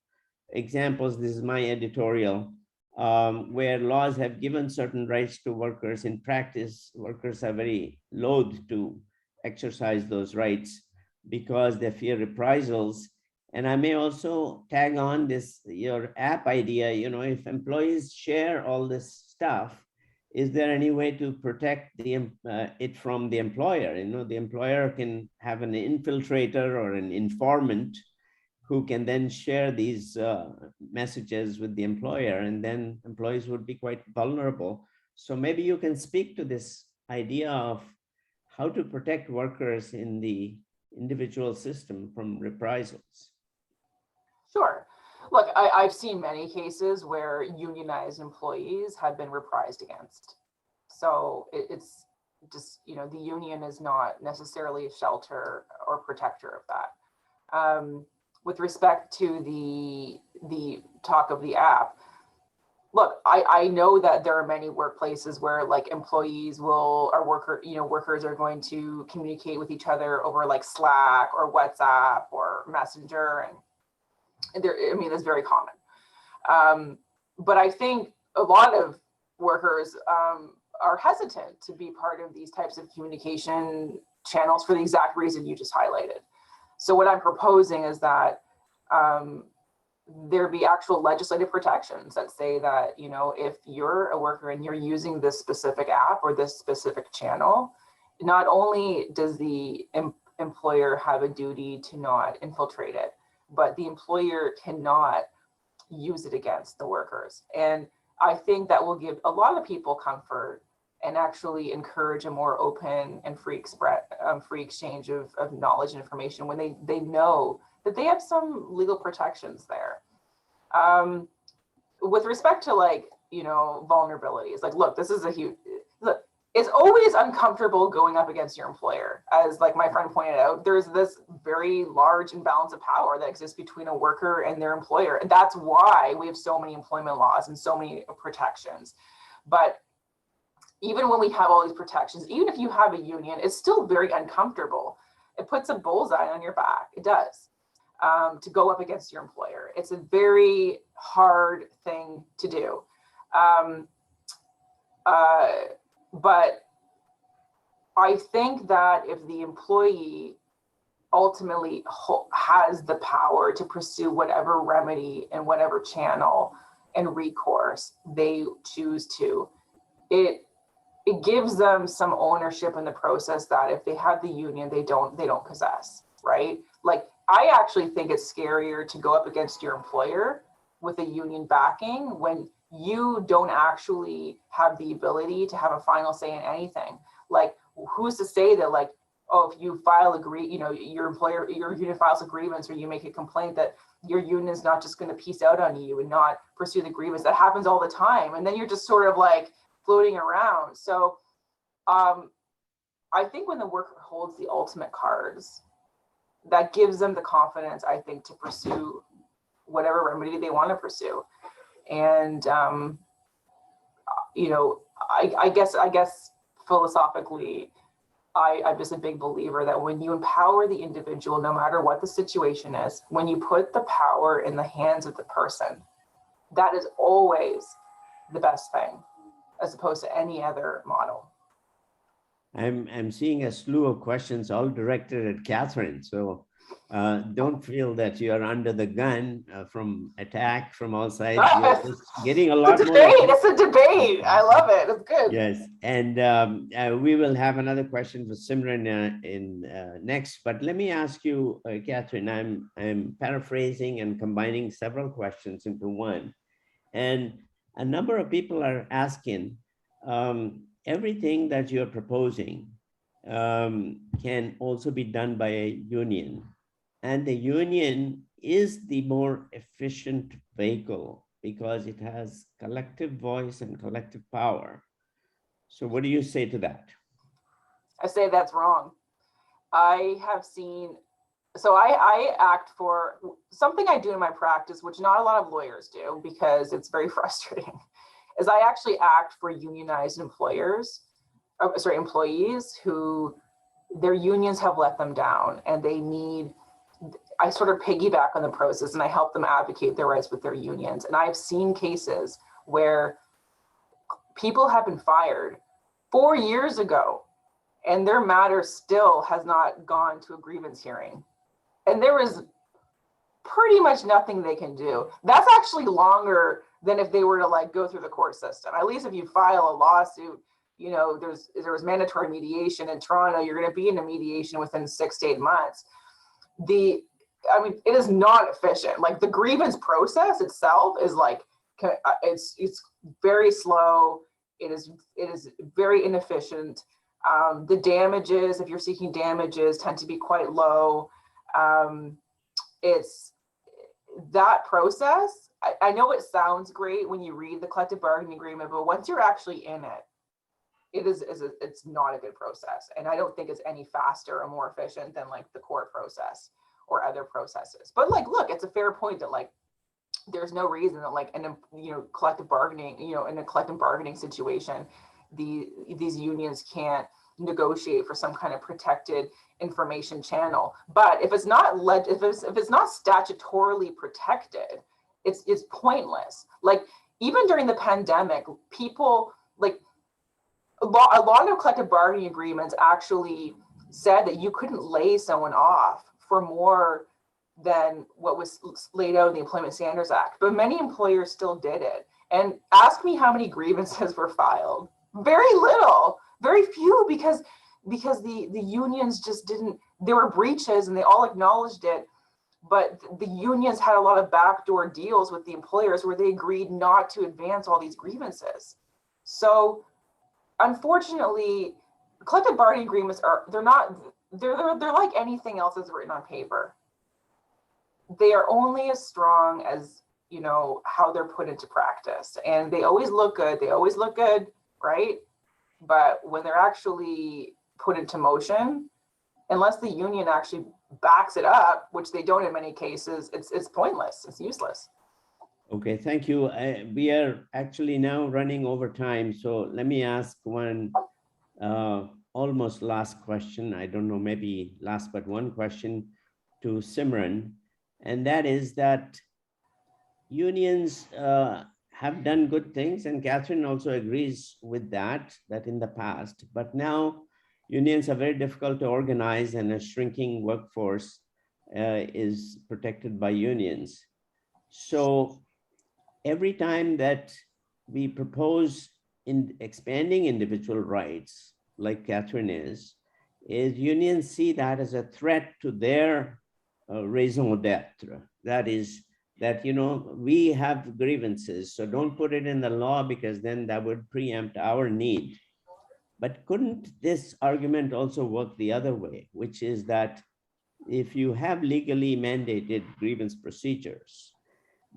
examples. This is my editorial. Where laws have given certain rights to workers. In practice, workers are very loath to exercise those rights because they fear reprisals. And I may also tag on this, your app idea, if employees share all this stuff, is there any way to protect it from the employer? The employer can have an infiltrator or an informant who can then share these messages with the employer, and then employees would be quite vulnerable. So maybe you can speak to this idea of how to protect workers in the individual system from reprisals. Sure. Look, I've seen many cases where unionized employees have been reprised against. So it's just, the union is not necessarily a shelter or protector of that. With respect to the talk of the app, look, I know that there are many workplaces where like employees workers are going to communicate with each other over like Slack or WhatsApp or Messenger, and that's very common. But I think a lot of workers are hesitant to be part of these types of communication channels for the exact reason you just highlighted. So what I'm proposing is that there be actual legislative protections that say that, if you're a worker and you're using this specific app or this specific channel, not only does the employer have a duty to not infiltrate it, but the employer cannot use it against the workers. And I think that will give a lot of people comfort and actually encourage a more open and free exchange of knowledge and information when they know that they have some legal protections there. with respect to like, you know, vulnerabilities, like, look, this is a huge, look, it's always uncomfortable going up against your employer. As like my friend pointed out, there's this very large imbalance of power that exists between a worker and their employer. And that's why we have so many employment laws and so many protections. But even when we have all these protections, even if you have a union, it's still very uncomfortable. It puts a bullseye on your back. It does, to go up against your employer. It's a very hard thing to do. But I think that if the employee ultimately has the power to pursue whatever remedy and whatever channel and recourse they choose to, it gives them some ownership in the process that if they have the union, they don't possess, right? Like, I actually think it's scarier to go up against your employer with a union backing when you don't actually have the ability to have a final say in anything. Like, who's to say that, like, oh, if you file your union files a grievance or you make a complaint, that your union is not just going to peace out on you and not pursue the grievance. That happens all the time. And then you're just sort of like floating around. So I think when the worker holds the ultimate cards, that gives them the confidence, I think, to pursue whatever remedy they want to pursue. And, you know, I guess philosophically, I'm just a big believer that when you empower the individual, no matter what the situation is, when you put the power in the hands of the person, that is always the best thing, as opposed to any other model. I'm seeing a slew of questions all directed at Kathryn. So don't feel that you are under the gun from attack from all sides. You're just getting a lot more. It's a debate. I love it. It's good. Yes, and we will have another question for Simran in next. But let me ask you, Kathryn. I'm paraphrasing and combining several questions into one, and a number of people are asking. Everything that you're proposing can also be done by a union. And the union is the more efficient vehicle because it has collective voice and collective power. So what do you say to that? I say that's wrong. I have seen, so I act for something I do in my practice, which not a lot of lawyers do because it's very frustrating, is I actually act for unionized employees who their unions have let them down and they need, I sort of piggyback on the process and I help them advocate their rights with their unions. And I've seen cases where people have been fired 4 years ago and their matter still has not gone to a grievance hearing. And there is pretty much nothing they can do. That's actually longer than if they were to like go through the court system. At least if you file a lawsuit, you know, there was mandatory mediation in Toronto, you're going to be in a mediation within 6 to 8 months. It is not efficient. Like the grievance process itself is like, it's very slow. It is very inefficient. The damages, if you're seeking damages, tend to be quite low. It's that process. I know it sounds great when you read the collective bargaining agreement, but once you're actually in it, it's not a good process. And I don't think it's any faster or more efficient than like the court process or other processes. But like, look, it's a fair point that like, there's no reason that like, collective bargaining, in a collective bargaining situation, these unions can't negotiate for some kind of protected information channel. But if it's not if it's not statutorily protected, it's pointless. Like even during the pandemic, people like a lot of collective bargaining agreements actually said that you couldn't lay someone off for more than what was laid out in the Employment Standards Act, but many employers still did it. And ask me how many grievances were filed. Very little, very few, because the unions just didn't, there were breaches and they all acknowledged it, but the unions had a lot of backdoor deals with the employers where they agreed not to advance all these grievances. So unfortunately, collective bargaining agreements they're like anything else that's written on paper. They are only as strong as you know, how they're put into practice. And they always look good. They always look good, right? But when they're actually put into motion, unless the union actually backs it up, which they don't in many cases, it's pointless. It's useless. Okay, thank you. We are actually now running over time. So let me ask one almost last question. I don't know, maybe last but one question to Simran. And that is that unions have done good things, and Kathryn also agrees with that in the past, but now unions are very difficult to organize, and a shrinking workforce is protected by unions. So every time that we propose in expanding individual rights, like Kathryn is unions see that as a threat to their raison d'etre. That is, that, you know, we have grievances, so don't put it in the law because then that would preempt our need. But couldn't this argument also work the other way, which is that if you have legally mandated grievance procedures,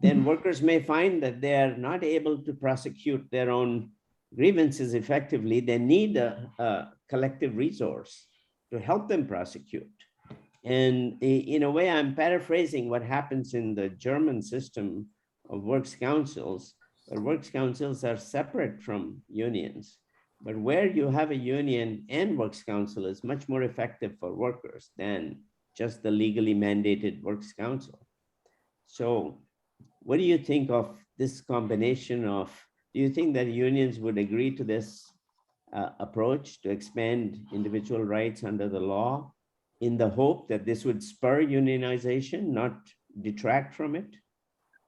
then workers may find that they are not able to prosecute their own grievances effectively. They need a collective resource to help them prosecute. And in a way, I'm paraphrasing what happens in the German system of works councils, where works councils are separate from unions. But where you have a union and works council is much more effective for workers than just the legally mandated works council. So what do you think of this combination of, do you think that unions would agree to this approach to expand individual rights under the law, in the hope that this would spur unionization, not detract from it?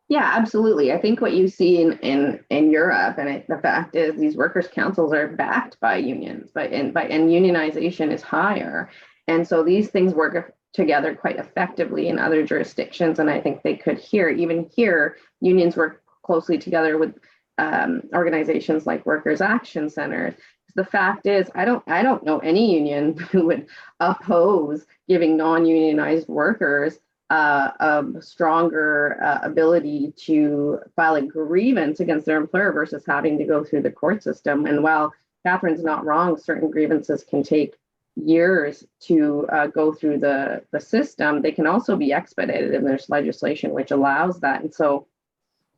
Yeah, absolutely. I think what you see in Europe, and the fact is these workers' councils are backed by unions, and unionization is higher. And so these things work together quite effectively in other jurisdictions. And I think they could even here, unions work closely together with organizations like Workers' Action Centers. The fact is, I don't know any union who would oppose giving non-unionized workers a stronger ability to file a grievance against their employer versus having to go through the court system. And while Kathryn's not wrong, certain grievances can take years to go through the system. They can also be expedited, and there's legislation which allows that. And so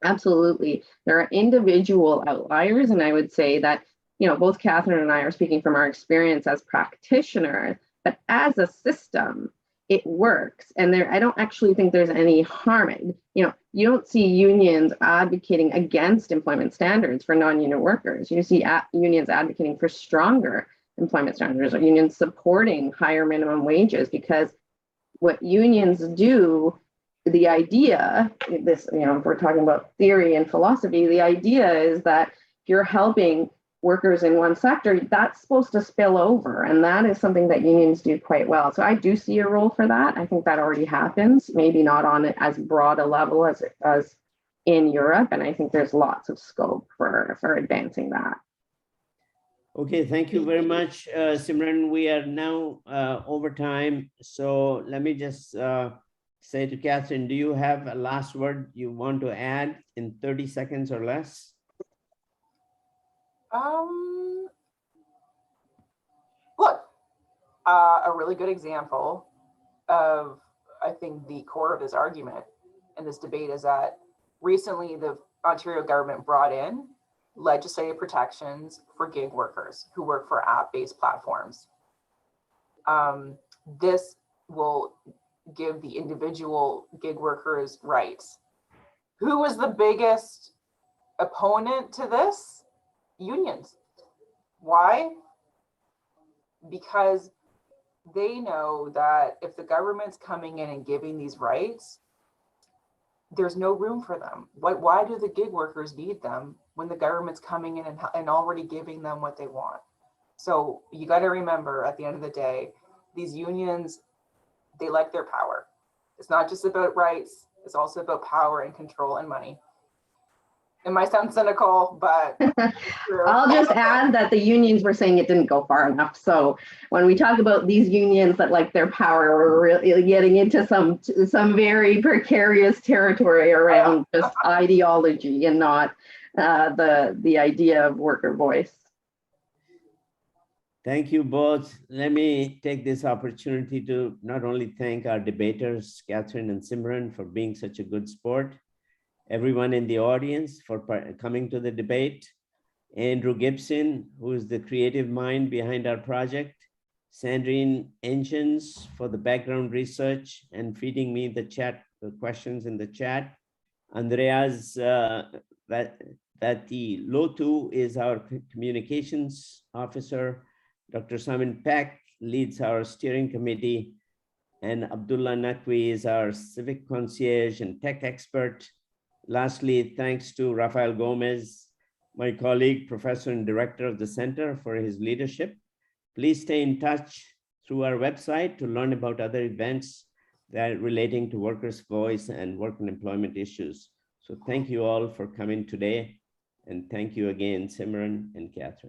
absolutely, there are individual outliers, and I would say that, you know, both Kathryn and I are speaking from our experience as practitioners, but as a system, it works. And I don't actually think there's any harm. You know, you don't see unions advocating against employment standards for non-union workers. You see unions advocating for stronger employment standards, or unions supporting higher minimum wages, because what unions do, the idea, this, you know, if we're talking about theory and philosophy, the idea is that if you're helping workers in one sector, that's supposed to spill over. And that is something that unions do quite well. So I do see a role for that. I think that already happens, maybe not on as broad a level as it does in Europe. And I think there's lots of scope for advancing that. Okay, thank you very much, Simran. We are now over time. So let me just say to Kathryn, do you have a last word you want to add in 30 seconds or less? Look, a really good example of, I think, the core of this argument and this debate is that recently the Ontario government brought in legislative protections for gig workers who work for app-based platforms. This will give the individual gig workers rights. Who was the biggest opponent to this? Unions. Why? Because they know that if the government's coming in and giving these rights, there's no room for them. Why do the gig workers need them when the government's coming in and already giving them what they want? So you got to remember, at the end of the day, these unions, they like their power. It's not just about rights, it's also about power and control and money. It might sound cynical, but it's true. I'll just add that the unions were saying it didn't go far enough. So when we talk about these unions that like their power, we're really getting into some very precarious territory around just ideology and not the idea of worker voice. Thank you both. Let me take this opportunity to not only thank our debaters, Kathryn and Simran, for being such a good sport, everyone in the audience for coming to the debate, Andrew Gibson, who is the creative mind behind our project, Sandrine Engines for the background research and feeding me the questions in the chat. Andreas Vati Lotu is our communications officer. Dr. Simon Peck leads our steering committee, and Abdullah Naqvi is our civic concierge and tech expert. Lastly, thanks to Rafael Gomez, my colleague, professor and director of the center, for his leadership. Please stay in touch through our website to learn about other events that are relating to workers' voice and work and employment issues. So thank you all for coming today. And thank you again, Simran and Kathryn.